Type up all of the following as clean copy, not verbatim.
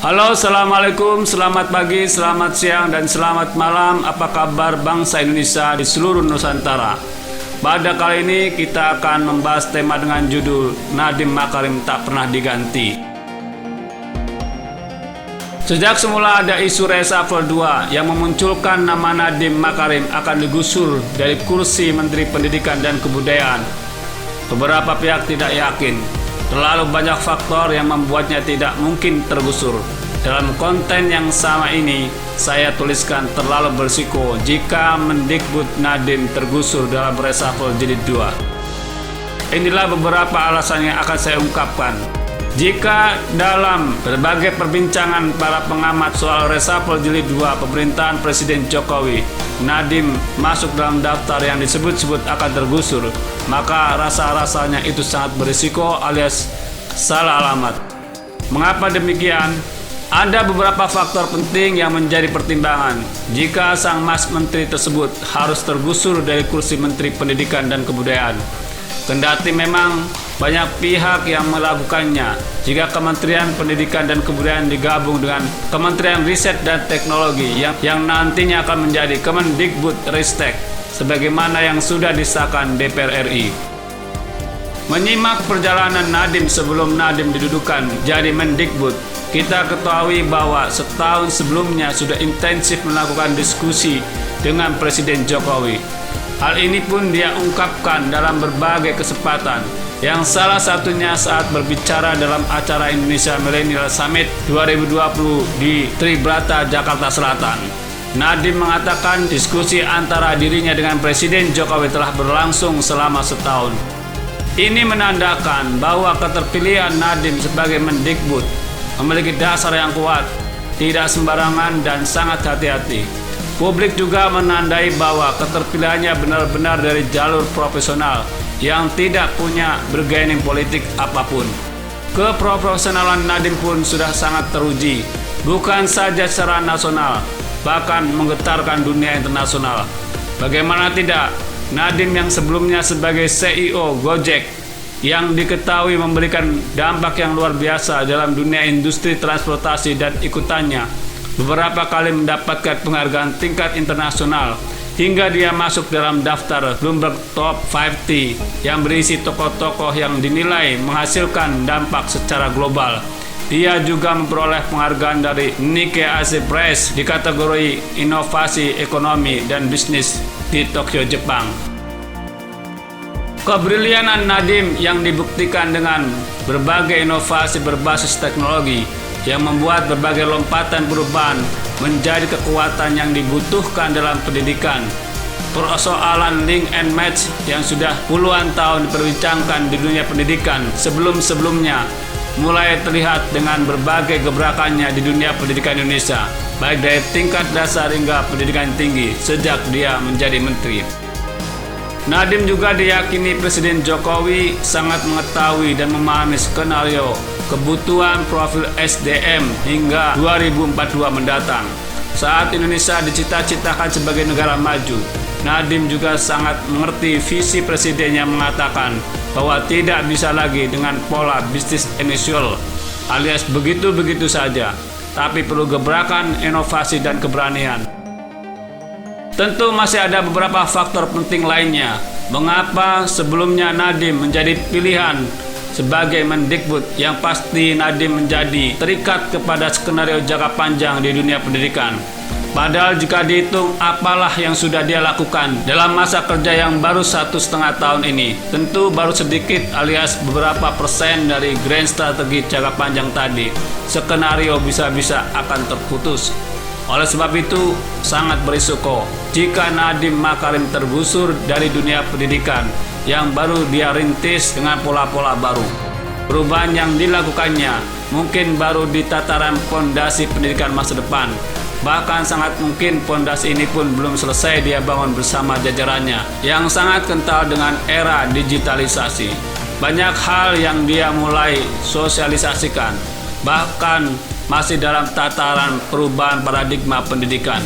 Halo, assalamualaikum, selamat pagi, selamat siang, dan selamat malam. Apa kabar bangsa Indonesia di seluruh Nusantara? Pada kali ini kita akan membahas tema dengan judul Nadiem Makarim tak pernah diganti. Sejak semula ada isu reshuffle 2 yang memunculkan nama Nadiem Makarim akan digusur dari kursi Menteri Pendidikan dan Kebudayaan. Beberapa pihak tidak yakin. Terlalu banyak faktor yang membuatnya tidak mungkin tergusur. Dalam konten yang sama ini, saya tuliskan terlalu berisiko jika Mendikbud Nadiem tergusur dalam reshuffle jilid 2. Inilah beberapa alasan yang akan saya ungkapkan. Jika dalam berbagai perbincangan para pengamat soal reshuffle jilid 2 pemerintahan Presiden Jokowi, Nadiem masuk dalam daftar yang disebut-sebut akan tergusur, maka rasa-rasanya itu sangat berisiko alias salah alamat. Mengapa demikian? Ada beberapa faktor penting yang menjadi pertimbangan jika sang Mas Menteri tersebut harus tergusur dari kursi Menteri Pendidikan dan Kebudayaan. Kendati memang banyak pihak yang melakukannya jika Kementerian Pendidikan dan Kebudayaan digabung dengan Kementerian Riset dan Teknologi yang nantinya akan menjadi Kemendikbudristek sebagaimana yang sudah disahkan DPR RI. Menyimak perjalanan Nadiem sebelum Nadiem didudukan jadi Mendikbud, kita ketahui bahwa setahun sebelumnya sudah intensif melakukan diskusi dengan Presiden Jokowi. Hal ini pun dia ungkapkan dalam berbagai kesempatan, yang salah satunya saat berbicara dalam acara Indonesia Millennial Summit 2020 di Tribrata, Jakarta Selatan. Nadiem mengatakan diskusi antara dirinya dengan Presiden Jokowi telah berlangsung selama setahun. Ini menandakan bahwa keterpilihan Nadiem sebagai Mendikbud memiliki dasar yang kuat, tidak sembarangan dan sangat hati-hati. Publik juga menandai bahwa keterpilihannya benar-benar dari jalur profesional yang tidak punya bargaining politik apapun. Keprofesionalan Nadiem pun sudah sangat teruji, bukan saja secara nasional, bahkan menggetarkan dunia internasional. Bagaimana tidak, Nadiem yang sebelumnya sebagai CEO Gojek yang diketahui memberikan dampak yang luar biasa dalam dunia industri transportasi dan ikutannya, beberapa kali mendapatkan penghargaan tingkat internasional hingga dia masuk dalam daftar Bloomberg Top 50 yang berisi tokoh-tokoh yang dinilai menghasilkan dampak secara global. Dia juga memperoleh penghargaan dari Nikkei Asia Press di kategori inovasi ekonomi dan bisnis di Tokyo, Jepang. Kebrilianan Nadiem yang dibuktikan dengan berbagai inovasi berbasis teknologi yang membuat berbagai lompatan perubahan menjadi kekuatan yang dibutuhkan dalam pendidikan. Persoalan link and match yang sudah puluhan tahun diperbincangkan di dunia pendidikan sebelum-sebelumnya mulai terlihat dengan berbagai gebrakannya di dunia pendidikan Indonesia, baik dari tingkat dasar hingga pendidikan tinggi sejak dia menjadi menteri. Nadiem juga diyakini Presiden Jokowi sangat mengetahui dan memahami skenario kebutuhan profil SDM hingga 2042 mendatang. Saat Indonesia dicita-citakan sebagai negara maju, Nadiem juga sangat mengerti visi Presiden yang mengatakan bahwa tidak bisa lagi dengan pola bisnis usual alias begitu-begitu saja, tapi perlu gebrakan, inovasi, dan keberanian. Tentu masih ada beberapa faktor penting lainnya mengapa sebelumnya Nadiem menjadi pilihan sebagai Mendikbud. Yang pasti Nadiem menjadi terikat kepada skenario jangka panjang di dunia pendidikan. Padahal jika dihitung apalah yang sudah dia lakukan dalam masa kerja yang baru 1,5 tahun ini, tentu baru sedikit alias beberapa persen dari grand strategi jangka panjang tadi. Skenario bisa-bisa akan terputus. Oleh sebab itu, sangat berisiko jika Nadiem Makarim tergusur dari dunia pendidikan yang baru dia rintis dengan pola-pola baru. Perubahan yang dilakukannya mungkin baru di tataran fondasi pendidikan masa depan. Bahkan sangat mungkin fondasi ini pun belum selesai dia bangun bersama jajarannya yang sangat kental dengan era digitalisasi. Banyak hal yang dia mulai sosialisasikan, bahkan masih dalam tataran perubahan paradigma pendidikan.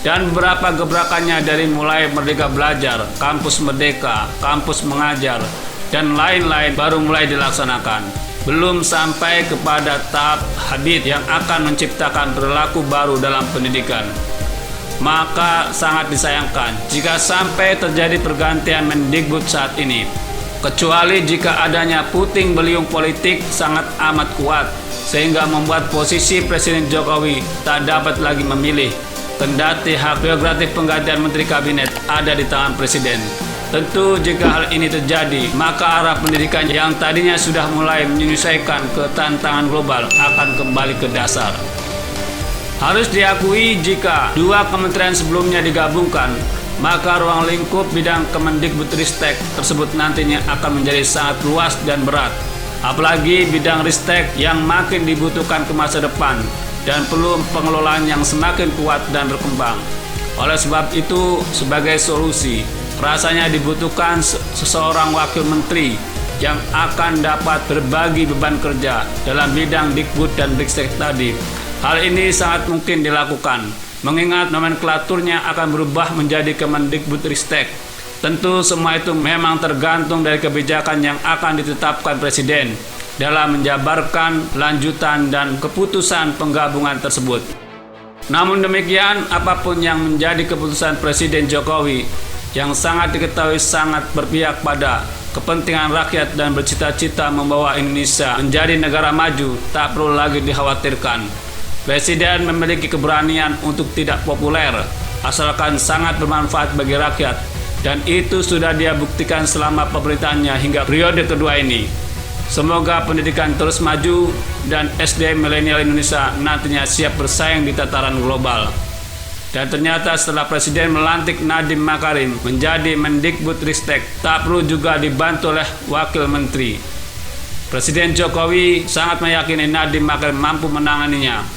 Dan beberapa gebrakannya dari mulai Merdeka Belajar, Kampus Merdeka, Kampus Mengajar, dan lain-lain baru mulai dilaksanakan. belum sampai kepada tahap hadid yang akan menciptakan perilaku baru dalam pendidikan. Maka sangat disayangkan jika sampai terjadi pergantian Mendikbud saat ini, kecuali jika adanya puting beliung politik sangat amat kuat sehingga membuat posisi Presiden Jokowi tak dapat lagi memilih, kendati hak prerogatif penggantian Menteri Kabinet ada di tangan Presiden. Tentu jika hal ini terjadi, maka arah pendidikan yang tadinya sudah mulai menyesuaikan ke tantangan global akan kembali ke dasar. Harus diakui jika dua kementerian sebelumnya digabungkan, maka ruang lingkup bidang Kemendikbudristek tersebut nantinya akan menjadi sangat luas dan berat. Apalagi bidang ristek yang makin dibutuhkan ke masa depan dan perlu pengelolaan yang semakin kuat dan berkembang. Oleh sebab itu, sebagai solusi, rasanya dibutuhkan seseorang wakil menteri yang akan dapat berbagi beban kerja dalam bidang Dikbud dan Ristek tadi. Hal ini sangat mungkin dilakukan, mengingat nomenklaturnya akan berubah menjadi Kemendikbudristek. Tentu semua itu memang tergantung dari kebijakan yang akan ditetapkan Presiden dalam menjabarkan lanjutan dan keputusan penggabungan tersebut. Namun demikian, apapun yang menjadi keputusan Presiden Jokowi yang sangat diketahui sangat berpihak pada kepentingan rakyat dan bercita-cita membawa Indonesia menjadi negara maju, tak perlu lagi dikhawatirkan. Presiden memiliki keberanian untuk tidak populer, asalkan sangat bermanfaat bagi rakyat, dan itu sudah dia buktikan selama pemerintahannya hingga periode kedua ini. Semoga pendidikan terus maju dan SDM milenial Indonesia nantinya siap bersaing di tataran global. Dan ternyata setelah Presiden melantik Nadiem Makarim menjadi Mendikbudristek, tak perlu juga dibantu oleh Wakil Menteri. Presiden Jokowi sangat meyakini Nadiem Makarim mampu menanganinya.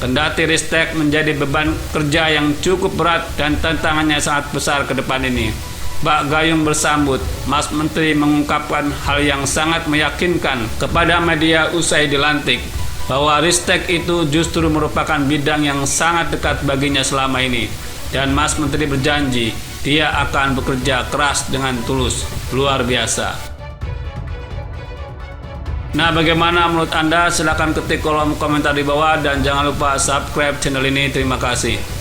Kendati Ristek menjadi beban kerja yang cukup berat dan tantangannya sangat besar ke depan ini. Mbak Gayung bersambut, Mas Menteri mengungkapkan hal yang sangat meyakinkan kepada media usai dilantik, bahwa Ristek itu justru merupakan bidang yang sangat dekat baginya selama ini. Dan Mas Menteri berjanji, dia akan bekerja keras dengan tulus, luar biasa. Nah, bagaimana menurut Anda? Silahkan ketik kolom komentar di bawah dan jangan lupa subscribe channel ini. Terima kasih.